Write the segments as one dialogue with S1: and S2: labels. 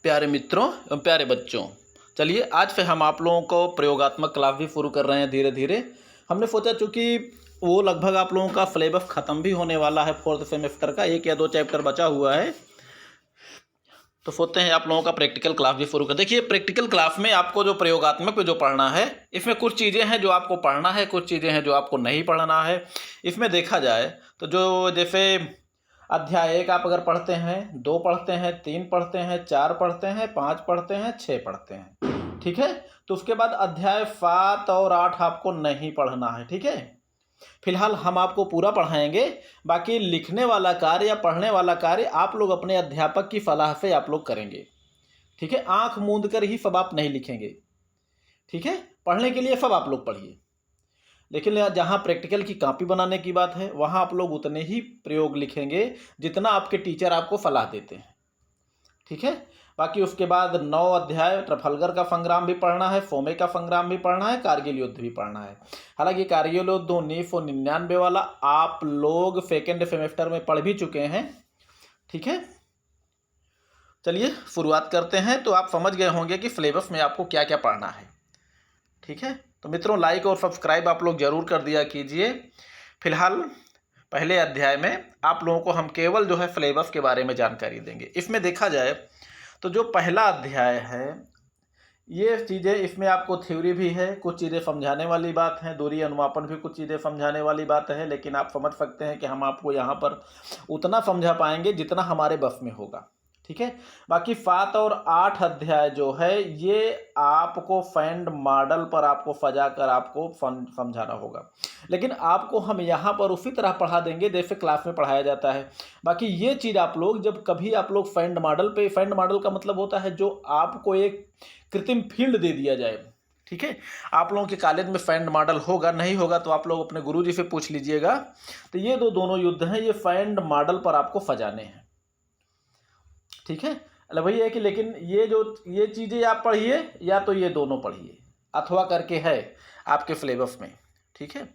S1: प्यारे मित्रों एवं प्यारे बच्चों, चलिए आज से हम आप लोगों को प्रयोगात्मक क्लास भी शुरू कर रहे हैं। धीरे धीरे हमने सोचा, चूँकि वो लगभग आप लोगों का सिलेबस ख़त्म भी होने वाला है, 4th सेमेस्टर का 1 या 2 चैप्टर बचा हुआ है, तो सोचते हैं आप लोगों का प्रैक्टिकल क्लास भी शुरू कर। देखिए, प्रैक्टिकल क्लास में आपको जो प्रयोगात्मक में जो पढ़ना है, इसमें कुछ चीज़ें हैं जो आपको पढ़ना है, कुछ चीज़ें हैं जो आपको नहीं पढ़ना है। इसमें देखा जाए तो जो जैसे अध्याय 1 आप अगर पढ़ते हैं, 2 पढ़ते हैं, 3 पढ़ते हैं, 4 पढ़ते हैं, 5 पढ़ते हैं, 6 पढ़ते हैं, ठीक है। तो उसके बाद अध्याय 7 और 8 आपको नहीं पढ़ना है, ठीक है। फिलहाल हम आपको पूरा पढ़ाएंगे, बाकी लिखने वाला कार्य या पढ़ने वाला कार्य आप लोग अपने अध्यापक की सलाह से आप लोग करेंगे, ठीक है। आंख मूंद कर ही सब आप नहीं लिखेंगे, ठीक है। पढ़ने के लिए सब आप लोग पढ़िए, लेकिन जहाँ प्रैक्टिकल की कॉपी बनाने की बात है, वहाँ आप लोग उतने ही प्रयोग लिखेंगे जितना आपके टीचर आपको सलाह देते हैं, ठीक है। बाकी उसके बाद 9 अध्याय ट्रफलगर का संग्राम भी पढ़ना है, सोमे का संग्राम भी पढ़ना है, कारगिल युद्ध भी पढ़ना है। हालांकि कारगिल युद्ध 1999 वाला आप लोग सेकेंड सेमेस्टर में पढ़ भी चुके हैं, ठीक है। चलिए शुरुआत करते हैं। तो आप समझ गए होंगे कि सिलेबस में आपको क्या क्या पढ़ना है, ठीक है। तो मित्रों, लाइक और सब्सक्राइब आप लोग ज़रूर कर दिया कीजिए। फिलहाल पहले अध्याय में आप लोगों को हम केवल जो है सिलेबस के बारे में जानकारी देंगे। इसमें देखा जाए तो जो पहला अध्याय है, ये चीज़ें इसमें आपको थ्योरी भी है, कुछ चीज़ें समझाने वाली बात है, दूरी अनुमापन भी कुछ चीज़ें समझाने वाली बात है, लेकिन आप समझ सकते हैं कि हम आपको यहाँ पर उतना समझा पाएंगे जितना हमारे बस में होगा, ठीक है। बाकी 7 और 8 अध्याय जो है, ये आपको फैंड मॉडल पर आपको सजा कर आपको समझाना होगा, लेकिन आपको हम यहाँ पर उसी तरह पढ़ा देंगे जैसे क्लास में पढ़ाया जाता है। बाकी ये चीज़ आप लोग जब कभी आप लोग फैंड मॉडल पे, फैंड मॉडल का मतलब होता है जो आपको एक कृत्रिम फील्ड दे दिया जाए, ठीक है। आप लोगों के कॉलेज में फैंड मॉडल होगा, नहीं होगा तो आप लोग अपने गुरुजी से पूछ लीजिएगा। तो ये दोनों युद्ध हैं, ये फैंड मॉडल पर आपको सजाने हैं, ठीक है। मतलब वही है कि लेकिन ये चीज़ें आप पढ़िए या तो ये दोनों पढ़िए, अथवा करके है आपके सिलेबस में, ठीक है।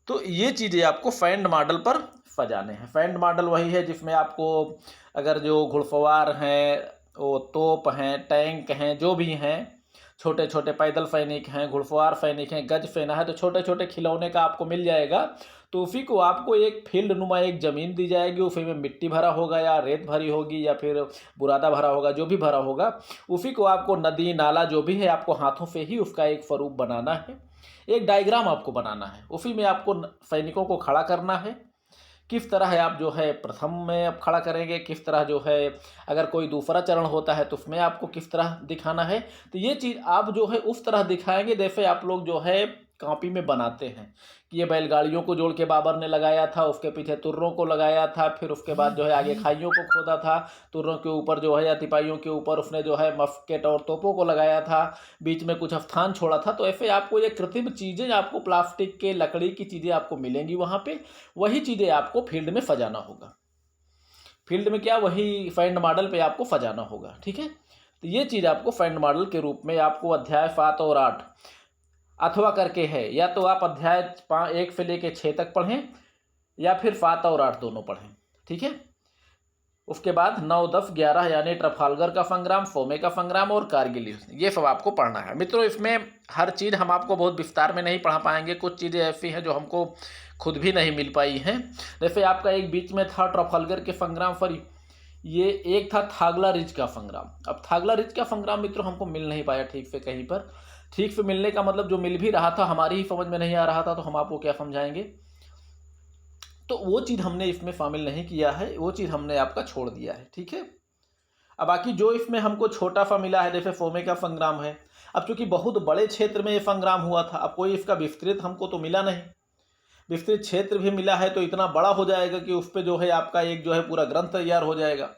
S1: तो ये चीज़ें आपको फैंड मॉडल पर सजाने हैं। फैंड मॉडल वही है जिसमें आपको अगर जो घुड़सवार हैं, वो तोप हैं, टैंक हैं, जो भी हैं, छोटे छोटे पैदल सैनिक हैं, घुड़सवार सैनिक हैं, गज सेना है, तो छोटे छोटे खिलौने का आपको मिल जाएगा। तो उसी को आपको एक फील्ड नुमा एक ज़मीन दी जाएगी, उसी में मिट्टी भरा होगा या रेत भरी होगी या फिर बुरादा भरा होगा, जो भी भरा होगा, उसी को आपको नदी नाला जो भी है आपको हाथों से ही उसका एक स्वरूप बनाना है, एक डायग्राम आपको बनाना है। उसी में आपको सैनिकों को खड़ा करना है। किस तरह है आप जो है प्रथम में आप खड़ा करेंगे, किस तरह जो है अगर कोई दूसरा चरण होता है तो उसमें आपको किस तरह दिखाना है। तो ये चीज़ आप जो है उस तरह दिखाएंगे जैसे आप लोग जो है कॉपी में बनाते हैं कि ये बैलगाड़ियों को जोड़ के बाबर ने लगाया था, उसके पीछे तुर्रों को लगाया था, फिर उसके बाद जो है आगे खाइयों को खोदा था, तुर्रों के ऊपर जो है या तिपाहियों के ऊपर उसने जो है मस्केट और तोपों को लगाया था, बीच में कुछ स्थान छोड़ा था। तो ऐसे आपको ये कृत्रिम चीज़ें, आपको प्लास्टिक के लकड़ी की चीज़ें आपको मिलेंगी वहाँ पे, वही चीज़ें आपको फील्ड में सजाना होगा। फील्ड में क्या, वही फैंड मॉडल पे आपको सजाना होगा, ठीक है। तो ये चीज़ आपको फैंड मॉडल के रूप में आपको अध्याय 7 और 8 अथवा करके है, या तो आप अध्याय 1 से लेकर 6 तक पढ़ें या फिर 7 और 8 दोनों पढ़ें, ठीक है। उसके बाद 9, 10, 11 यानी ट्रफालगर का संग्राम, सोमे का संग्राम और कारगिल युद्ध, ये सब आपको पढ़ना है। मित्रों, इसमें हर चीज़ हम आपको बहुत विस्तार में नहीं पढ़ा पाएंगे, कुछ चीज़ें ऐसी हैं जो हमको खुद भी नहीं मिल पाई हैं। जैसे आपका एक बीच में था ट्रफालगर के संग्राम पर, ये एक था थागला रिज का संग्राम। अब थागला रिज का संग्राम मित्रों हमको मिल नहीं पाया ठीक से कहीं पर। ठीक से मिलने का मतलब जो मिल भी रहा था हमारी ही समझ में नहीं आ रहा था, तो हम आपको क्या समझाएंगे। तो वो चीज़ हमने इसमें शामिल नहीं किया है, वो चीज़ हमने आपका छोड़ दिया है, ठीक है। अब बाकी जो इसमें हमको छोटा सा मिला है, जैसे सोमे का संग्राम है, अब चूंकि बहुत बड़े क्षेत्र में ये संग्राम हुआ था, अब कोई इसका विस्तृत हमको तो मिला नहीं। विस्तृत क्षेत्र भी मिला है तो इतना बड़ा हो जाएगा कि उस पर जो है आपका एक जो है पूरा ग्रंथ तैयार हो जाएगा।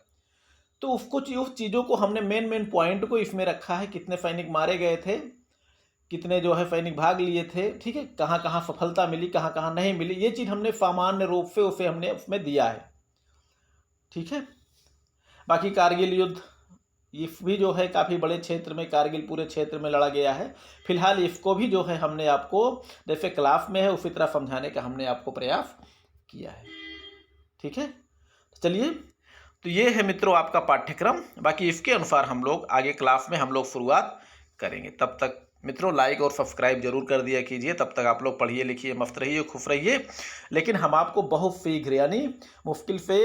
S1: तो उसको उस चीज़ों को हमने मेन पॉइंट को इसमें रखा है, कितने सैनिक मारे गए थे, कितने जो है सैनिक भाग लिए थे, ठीक है, कहाँ कहाँ सफलता मिली, कहाँ कहाँ नहीं मिली, ये चीज़ हमने सामान्य रूप से उसे हमने उसमें दिया है, ठीक है। बाकी कारगिल युद्ध, ये भी जो है काफ़ी बड़े क्षेत्र में, कारगिल पूरे क्षेत्र में लड़ा गया है। फिलहाल इसको भी जो है हमने आपको जैसे क्लास में है उसी तरह समझाने का हमने आपको प्रयास किया है, ठीक है। चलिए, तो ये है मित्रों आपका पाठ्यक्रम। बाकी इसके अनुसार हम लोग आगे क्लास में हम लोग शुरुआत करेंगे। तब तक मित्रों लाइक और सब्सक्राइब जरूर कर दिया कीजिए। तब तक आप लोग पढ़िए लिखिए, मस्त रहिए, खुश रहिए। लेकिन हम आपको बहुत शीघ्र यानी मुश्किल से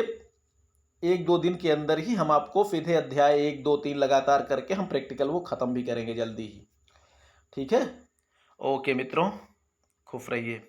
S1: 1-2 दिन के अंदर ही हम आपको सीधे अध्याय 1, 2, 3 लगातार करके हम प्रैक्टिकल वो ख़त्म भी करेंगे जल्दी ही। ठीक है, ओके मित्रों, खुश रहिए।